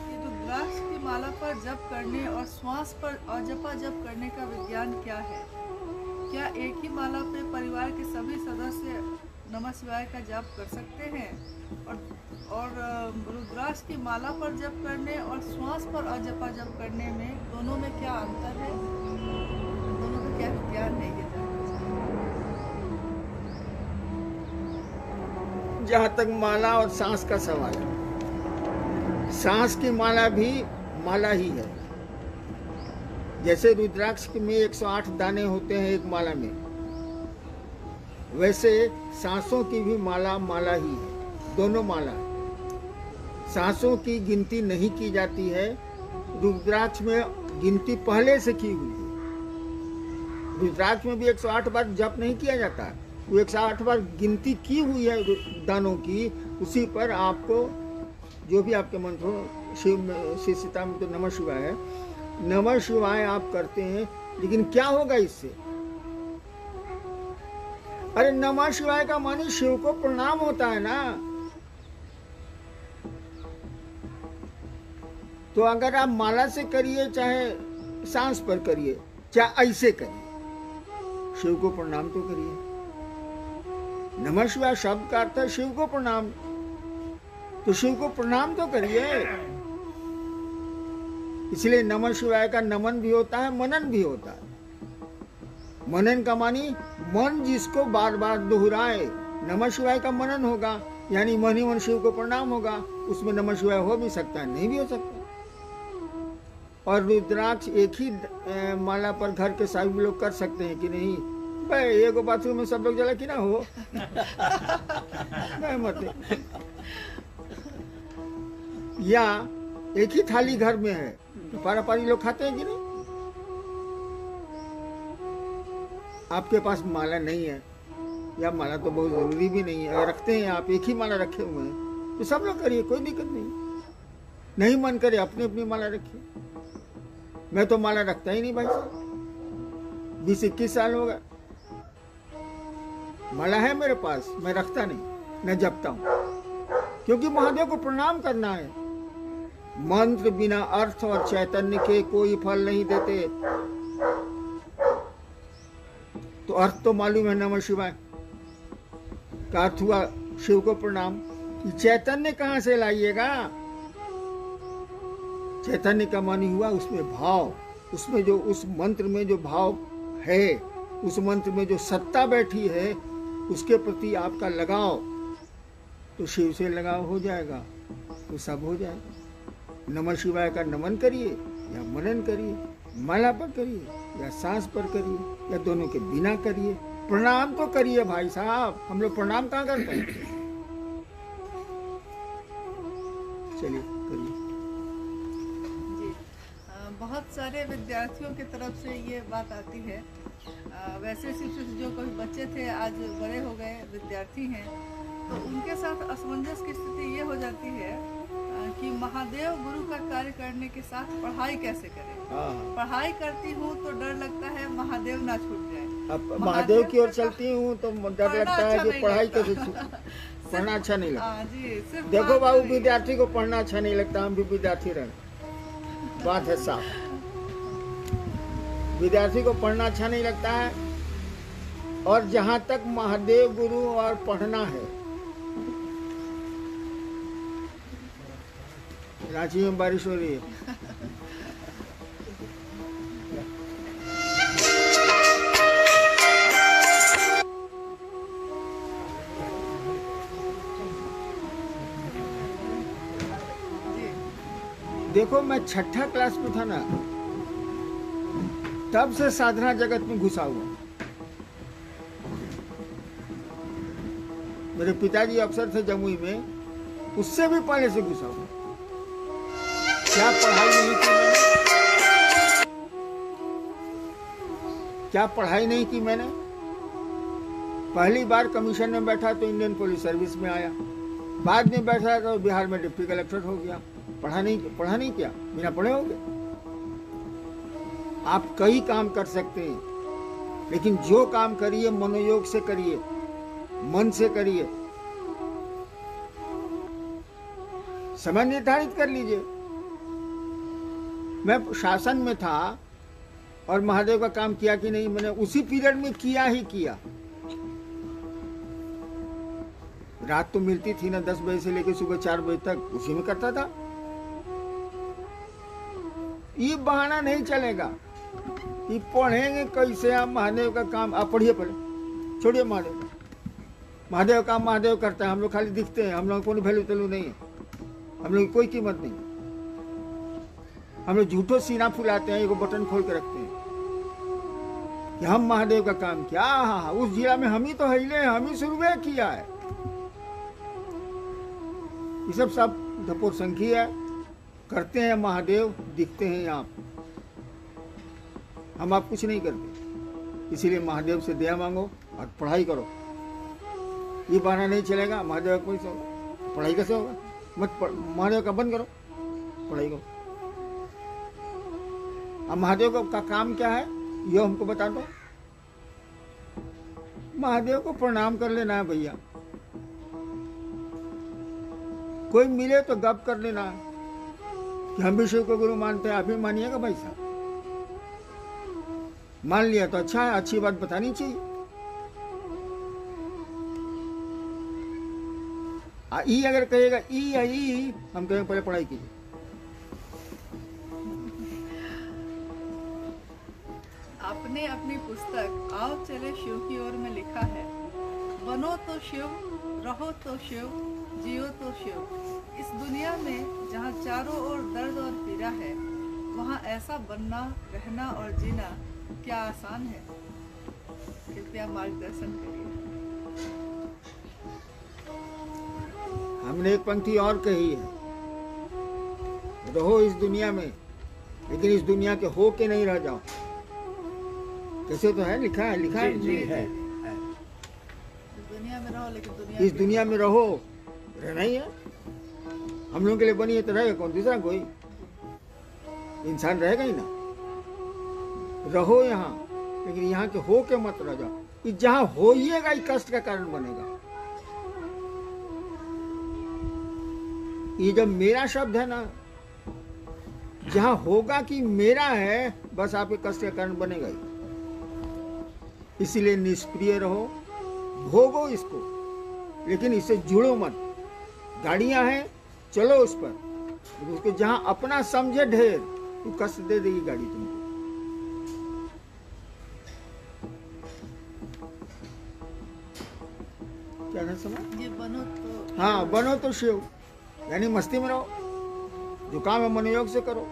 ये रुद्राक्ष की माला पर जप करने और श्वास पर अजपा जप करने का विज्ञान क्या है? क्या एक ही माला पे परिवार के सभी सदस्य नमः शिवाय का जाप कर सकते हैं? और रुद्राक्ष की माला पर जप करने और श्वास पर अजपा जप करने में दोनों में क्या अंतर है? दोनों का क्या विज्ञान है ये जानना चाहते हैं। जहाँ तक माला और सांस का सवाल है, सांस की माला भी माला ही है। जैसे रुद्राक्ष में 108 दाने होते हैं एक माला में, वैसे सांसों की भी माला माला ही है, दोनों माला है। सांसों की गिनती नहीं की जाती है, रुद्राक्ष में गिनती पहले से की हुई है। रुद्राक्ष में भी 108 बार जप नहीं किया जाता, वो 108 बार गिनती की हुई है दानों की। उसी पर आपको जो भी आपके मंत्र हो, शिव सीता में तो नमः शिवाय है, नमः शिवाय आप करते हैं। लेकिन क्या होगा इससे? अरे नमः शिवाय का मानी शिव को प्रणाम होता है ना। तो अगर आप माला से करिए चाहे सांस पर करिए चाहे ऐसे करिए, शिव को प्रणाम तो करिए। नमः शिवाय शब्द का अर्थ है शिव को प्रणाम, तो शिव को प्रणाम तो करिए। इसलिए नमः शिवाय का नमन भी होता है, मनन भी होता है। मनन का मानी मन जिसको बार बार दोहराए, नमः शिवाय का मनन होगा, यानी मन ही मन शिव को प्रणाम होगा। उसमें नमः शिवाय हो भी सकता है, नहीं भी हो सकता। और रुद्राक्ष एक ही माला पर घर के सभी लोग कर सकते हैं कि नहीं? भाई एक बाथरूम में सब लोग जला कि ना हो नहीं मत। या एक ही थाली घर में है, तो पारा-पारी लोग खाते हैं कि नहीं? आपके पास माला नहीं है, या माला तो बहुत जरूरी भी नहीं है, रखते हैं आप एक ही माला रखे हुए हैं, तो सब लोग करिए, कोई दिक्कत नहीं। नहीं मन करे अपनी अपनी माला रखिए। मैं तो माला रखता ही नहीं भाई साहब, 20-21 साल हो गए माला है मेरे पास, मैं रखता नहीं, मैं जपता हूं, क्योंकि महादेव को प्रणाम करना है। मंत्र बिना अर्थ और चैतन्य के कोई फल नहीं देते। तो अर्थ तो मालूम है, नमः शिवाय का अर्थ हुआ शिव को प्रणाम। चैतन्य कहां से लाइएगा? चैतन्य का मानी हुआ उसमें भाव, उसमें जो उस मंत्र में जो भाव है, उस मंत्र में जो सत्ता बैठी है, उसके प्रति आपका लगाव, तो शिव से लगाव हो जाएगा, तो सब हो जाएगा। नमः शिवाय का नमन करिए या मनन करिए, माला पर करिए या सांस पर करिए, या दोनों के बिना करिए। प्रणाम तो करिए भाई साहब, हम लोग प्रणाम कहाँ करते हैं? चलिए करिए। बहुत सारे विद्यार्थियों की तरफ से ये बात आती है। वैसे सिर्फ जो कभी बच्चे थे आज बड़े हो गए विद्यार्थी हैं, तो उनके साथ असमंजस की स्थिति ये हो जाती है कि महादेव गुरु का कार्य करने के साथ पढ़ाई कैसे करें। पढ़ाई करती हूँ तो डर लगता है महादेव ना छूट जाए। अब महादेव की ओर चलती हूँ तो डर लगता है कि पढ़ाई कैसे पढ़ना अच्छा नहीं लगता। देखो बाबू, विद्यार्थी को पढ़ना अच्छा नहीं लगता, हम भी विद्यार्थी रहे, बात है साफ। विद्यार्थी को पढ़ना अच्छा नहीं लगता है। और जहां तक महादेव गुरु और पढ़ना है, रांची में बारिश हो रही है। देखो मैं 6ठा क्लास में था ना, तब से साधना जगत में घुसा हुआ। मेरे पिताजी अफसर थे जमुई में, उससे भी पहले से घुसा हुआ। क्या पढ़ाई नहीं की मैंने? क्या पढ़ाई नहीं की मैंने? पहली बार कमीशन में बैठा तो इंडियन पुलिस सर्विस में आया, बाद में बैठा तो बिहार में डिप्टी कलेक्टर हो गया। पढ़ा नहीं किया, बिना पढ़े हो गए। आप कई काम कर सकते हैं, लेकिन जो काम करिए मनोयोग से करिए, मन से करिए। समय निर्धारित कर लीजिए। मैं शासन में था और महादेव का काम किया कि नहीं, मैंने उसी पीरियड में किया ही किया। रात तो मिलती थी ना 10 बजे से लेकर सुबह 4 बजे तक, उसी में करता था। ये बहाना नहीं चलेगा कि पढ़ेंगे कैसे आप महादेव का काम। आप पढ़िए पहले, छोड़िए महादेव। महादेव काम महादेव करता है, हम लोग खाली दिखते हैं, हम लोग कोई वैल्यू तैल्यू नहीं है, हम लोग की कोई कीमत नहीं। हम लोग झूठो सीना फुलाते हैं, एगो बटन खोल के रखते हैं कि हम महादेव का काम किया। हाँ, उस जिला में हम ही तो हिले हैं, हम ही शुरू में किया है। ये सब धपोर संखी है, करते हैं महादेव, दिखते हैं आप। हम आप कुछ नहीं करते, इसीलिए महादेव से दया मांगो और पढ़ाई करो। ये बहाना नहीं चलेगा महादेव कोई पढ़ाई कैसे होगा। मत महादेव का बंद करो, पढ़ाई करो। अब महादेव का काम क्या है ये हमको बता दो। महादेव को प्रणाम कर लेना है भैया। कोई मिले तो गप कर लेना कि हम भी शिव को गुरु मानते हैं, आप भी मानिएगा भाई साहब। मान लिया तो अच्छा है, अच्छी बात बतानी चाहिए। ई अगर कहेगा ई या ई, हम कहेंगे पहले पढ़ाई कीजिए। आपने अपनी पुस्तक आओ चले शिव की ओर में लिखा है, बनो तो शिव, रहो तो शिव, जियो तो शिव। इस दुनिया में जहाँ चारों ओर दर्द और पीड़ा है, वहाँ ऐसा बनना, रहना और जीना क्या आसान है। कृपया मार्गदर्शन करिए। हमने एक पंक्ति और कही है, रहो इस दुनिया में, लेकिन इस दुनिया के हो के नहीं रह जाओ। कैसे तो है, लिखा है, लिखा है, जी है। दुनिया में रहो, लेकिन इस दुनिया में रहो, रहना ही है। हम लोगों के लिए बनी है तो रहेगा कौन, दूसरा कोई इंसान रहेगा ही ना। रहो यहाँ, लेकिन यहाँ के हो के मत रह जाओ। कि जहाँ होइएगा ये कष्ट का कारण बनेगा। ये जब मेरा शब्द है ना, जहाँ होगा कि मेरा है, बस आपके कष्ट का कारण बनेगा ही। इसीलिए निष्प्रिय रहो, भोगो इसको, लेकिन इससे जुड़ो मत। गाड़ियां हैं, चलो उस पर, उसको जहां अपना समझे ढेर, तो कष्ट दे देगी गाड़ी तुमको। क्या ना समझ? ये बनो तो, हाँ, बनो तो शिव, यानी मस्ती में रहो, जो काम है मनोयोग से करो,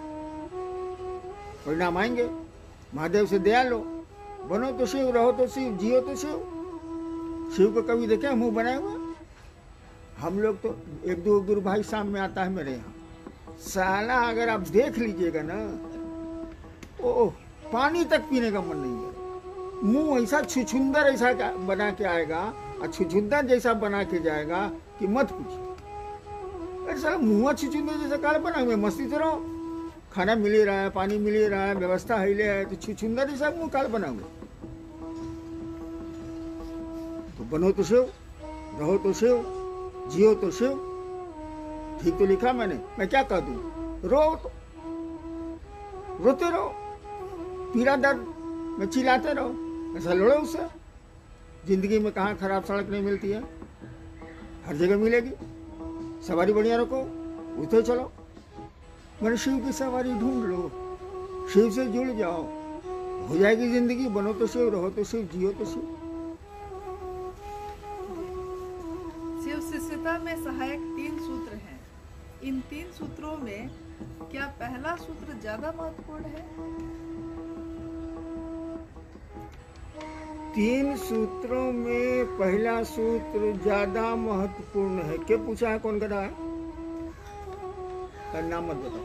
परिणाम आएंगे। महादेव से दया लो। बनो तो शिव, रहो तो शिव, जियो तो शिव। शिव को कभी देखे मुंह बनाए हुआ? हम लोग तो एक दो गुरु भाई शाम में आता है मेरे यहाँ, साला अगर आप देख लीजिएगा ना, ओह, पानी तक पीने का मन नहीं है। मुंह ऐसा छुछुंदर ऐसा बना के आएगा और छुछुंदर जैसा बना के जाएगा कि मत पूछिए। अरे साला मुंह छुछुंदर जैसा काल बना हुआ, मस्ती से रहो, खाना मिल ही रहा है, पानी मिल ही रहा है, व्यवस्था हिले है, तो छुछुंदर जैसा मुंह काल बना हुआ। तो बनो तो शिव, रहो तो शिव, जियो तो शिव। ठीक तो लिखा मैंने, मैं क्या कह दूं? रो तो रोते रहो, पीड़ा दर्द में चिल्लाते रहो, ऐसा लड़ो उससे। जिंदगी में कहाँ खराब सड़क नहीं मिलती है, हर जगह मिलेगी। सवारी बढ़िया रखो, उठते चलो। मैंने शिव की सवारी ढूंढ लो, शिव से जुड़ जाओ, हो जाएगी जिंदगी। बनो तो शिव, रहो तो शिव, जियो तो शिव। शिव शिष्यता में सहायक 3 सूत्र हैं। इन 3 सूत्रों में क्या पहला सूत्र ज्यादा महत्वपूर्ण है? 3 सूत्रों में पहला सूत्र ज्यादा महत्वपूर्ण है। क्या पूछा है? कौन गधा है? नाम मत बताओ।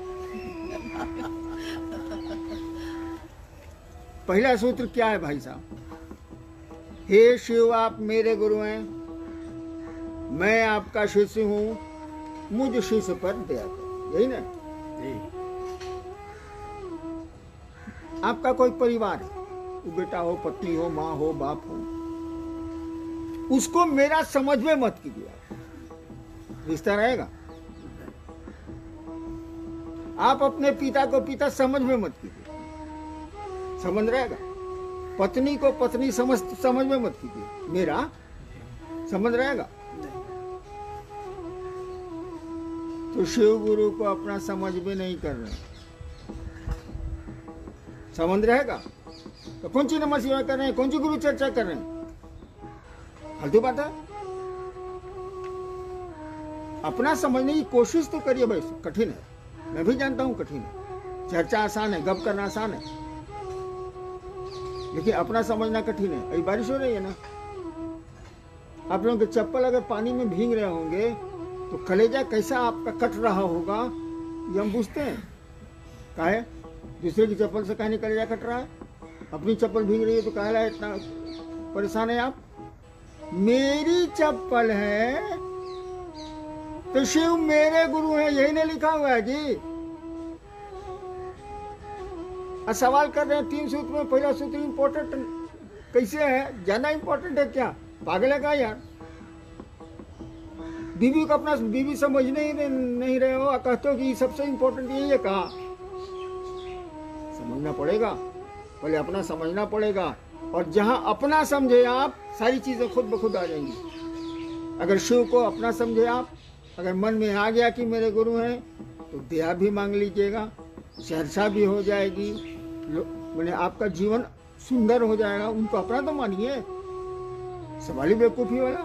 पहला सूत्र क्या है भाई साहब? हे शिव, आप मेरे गुरु हैं, मैं आपका शिष्य हूँ, मुझ शिष्य पर दया करो। यही ना? जी। आपका कोई परिवार है, वो बेटा हो, पत्नी हो, माँ हो, बाप हो, उसको मेरा समझ में मत कीजिए। रिश्ता रहेगा, आप अपने पिता को पिता समझ में मत कीजिए, समझ रहेगा। पत्नी को पत्नी समझ में मत कीजिए, मेरा समझ रहेगा। तो शिव गुरु को अपना समझ में नहीं कर रहे, समझ रहेगा। तो कौन सी नमः शिवाय कर रहे हैं, कौन सी गुरु चर्चा कर रहे हैं, फालतू बात है। अपना समझने की कोशिश तो करिए भाई, कठिन है, मैं भी जानता हूं कठिन है। चर्चा आसान है, गप करना आसान है, लेकिन अपना समझना कठिन है। अभी बारिश हो रही है ना, आप लोगों के चप्पल अगर पानी में भीग रहे होंगे तो कलेजा कैसा आपका कट रहा होगा, ये हम पूछते हैं। काहे दूसरे की चप्पल से काहे कलेजा कट रहा है, अपनी चप्पल भीग रही है तो काहे इतना परेशान है आप। मेरी चप्पल है तो शिव मेरे गुरु हैं, यही नहीं लिखा हुआ है जी। सवाल कर रहे हैं 3 सूत्र में, पहला सूत्र इम्पोर्टेंट कैसे है, ज्यादा इम्पोर्टेंट है क्या, पागल है क्या यार। बीवी को अपना बीवी समझने ही नहीं रहे हो, कहते हो कि सबसे इम्पोर्टेंट यही है। कहा समझना पड़ेगा, पहले अपना समझना पड़ेगा, और जहां अपना समझे आप, सारी चीजें खुद ब खुद आ जाएंगी। अगर शिव को अपना समझे आप, अगर मन में आ गया कि मेरे गुरु हैं, तो दया भी मांग लीजिएगा, सहरसा भी हो जाएगी, मैंने आपका जीवन सुंदर हो जाएगा। उनको अपना तो मानिए, सवाल ही बेवकूफी वाला।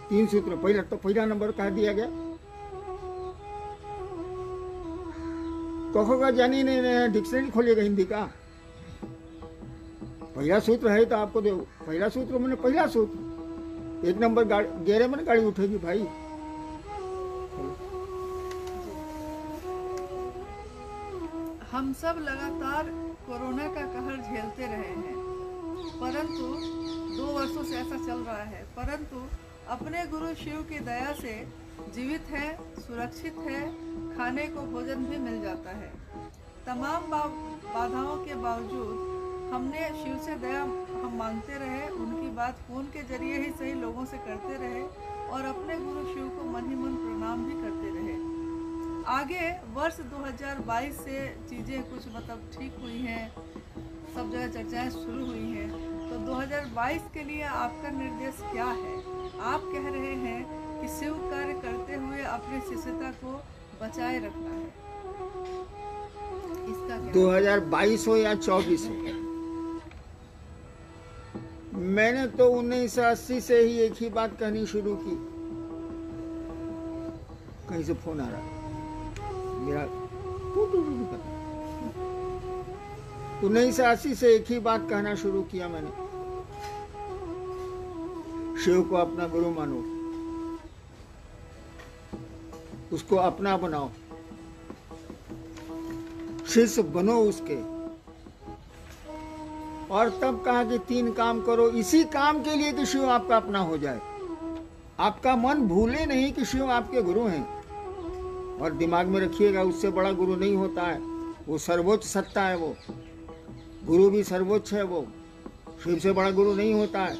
3 सूत्र पहला नंबर कहा दिया गया। कखो का जानी नहीं, डिक्शनरी खोलिएगा हिंदी का, पहला सूत्र है तो आपको दो। पहला सूत्र मैंने पहला सूत्र 1 नंबर गेरे में गाड़ी उठेगी भाई। हम सब लगातार कोरोना का कहर झेलते रहे हैं, परंतु 2 वर्षों से ऐसा चल रहा है, परंतु अपने गुरु शिव की दया से जीवित है, सुरक्षित है, खाने को भोजन भी मिल जाता है। तमाम बाधाओं के बावजूद हमने शिव से दया हम मांगते रहे, उनकी बात फोन के जरिए ही सही लोगों से करते रहे, और अपने गुरु शिव को मन ही मन प्रणाम भी करते रहे। आगे वर्ष 2022 से चीज़ें कुछ मतलब ठीक हुई हैं, सब जगह चर्चाएं शुरू हुई हैं। तो 2022 के लिए आपका निर्देश क्या है? आप कह रहे हैं कि शिव कार्य करते हुए अपनी शिष्यता को बचाए रखना है, इसका क्या? 2022 हो या 24 हो, मैंने तो 1980 से ही एक ही बात कहनी शुरू की। कहीं से फोन आ रहा है मेरा, 1980 से एक ही बात कहना शुरू किया मैंने, शिव को अपना गुरु मानो, उसको अपना बनाओ, शिष्य बनो उसके। और तब कहा कि 3 काम करो, इसी काम के लिए कि शिव आपका अपना हो जाए। आपका मन भूले नहीं कि शिव आपके गुरु हैं, और दिमाग में रखिएगा उससे बड़ा गुरु नहीं होता है, वो सर्वोच्च सत्ता है, वो गुरु भी सर्वोच्च है, वो शिव से बड़ा गुरु नहीं होता है।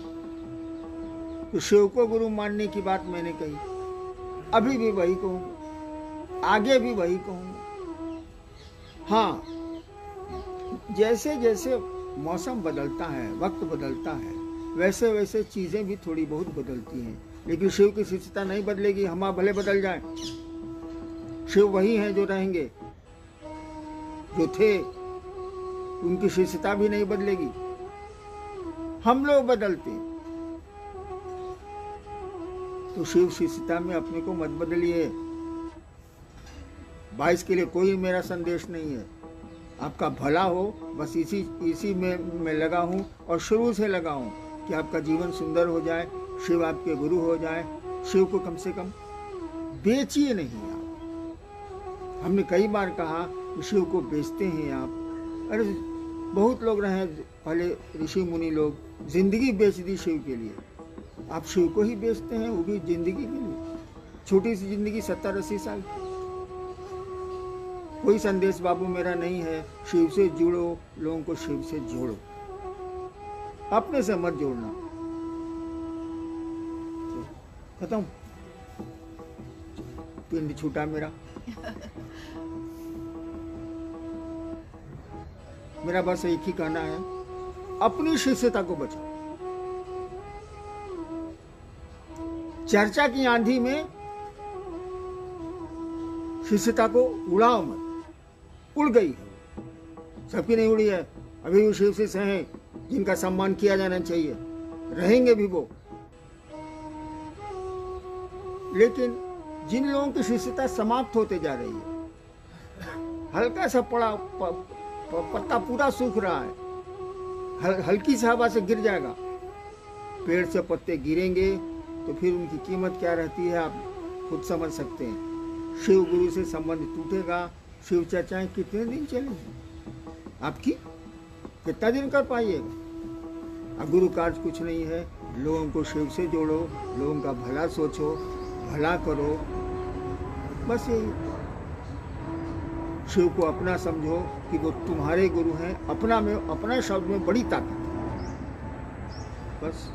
तो शिव को गुरु मानने की बात मैंने कही, अभी भी वही कहूँगा, आगे भी वही कहूँगा। हाँ, जैसे जैसे मौसम बदलता है, वक्त बदलता है, वैसे वैसे चीजें भी थोड़ी बहुत बदलती हैं, लेकिन शिव की शिष्यता नहीं बदलेगी। हम भले बदल जाएं, शिव वही हैं जो रहेंगे, जो थे, उनकी शिष्यता भी नहीं बदलेगी। हम लोग बदलते हैं, तो शिव शिष्यता में अपने को मत बदलिए। 22 के लिए कोई मेरा संदेश नहीं है, आपका भला हो, बस इसी में लगा हूँ, और शुरू से लगा हूँ कि आपका जीवन सुंदर हो जाए, शिव आपके गुरु हो जाए। शिव को कम से कम बेचिए नहीं आप। हमने कई बार कहा कि शिव को बेचते हैं आप। अरे बहुत लोग रहे पहले, ऋषि मुनि लोग, जिंदगी बेच दी शिव के लिए। आप शिव को ही बेचते हैं, वो भी जिंदगी के लिए, छोटी सी जिंदगी 70-80 साल की। कोई संदेश बाबू मेरा नहीं है, शिव से जुड़ो, लोगों को शिव से जोड़ो, अपने से मत जोड़ना। खत्म, पिंड छूटा मेरा। मेरा बस एक ही कहना है, अपनी शिष्यता को बचाओ। चर्चा की आंधी में शिष्यता को उड़ाओ मत। उड़ गई है, सबकी नहीं उड़ी है। अभी भी शिव शिष्य हैं जिनका सम्मान किया जाना चाहिए, रहेंगे भी वो। लेकिन जिन लोगों की शिष्यता समाप्त होते जा रही है, हल्का सा पत्ता पूरा सूख रहा है, हल्की सी हवा से गिर जाएगा, पेड़ से पत्ते गिरेंगे तो फिर उनकी कीमत क्या रहती है आप खुद समझ सकते हैं। शिव गुरु से संबंध टूटेगा, शिव चर्चाएं कितने दिन चलेंगी आपकी, कितना दिन कर पाइएगा। अब गुरु कार्य कुछ नहीं है, लोगों को शिव से जोड़ो, लोगों का भला सोचो, भला करो, बस यही। शिव को अपना समझो कि वो तुम्हारे गुरु हैं, अपना में अपना शब्द में बड़ी ताकत है। बस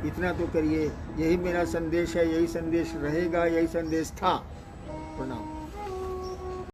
इतना तो करिए, यही मेरा संदेश है, यही संदेश रहेगा, यही संदेश था। प्रणाम।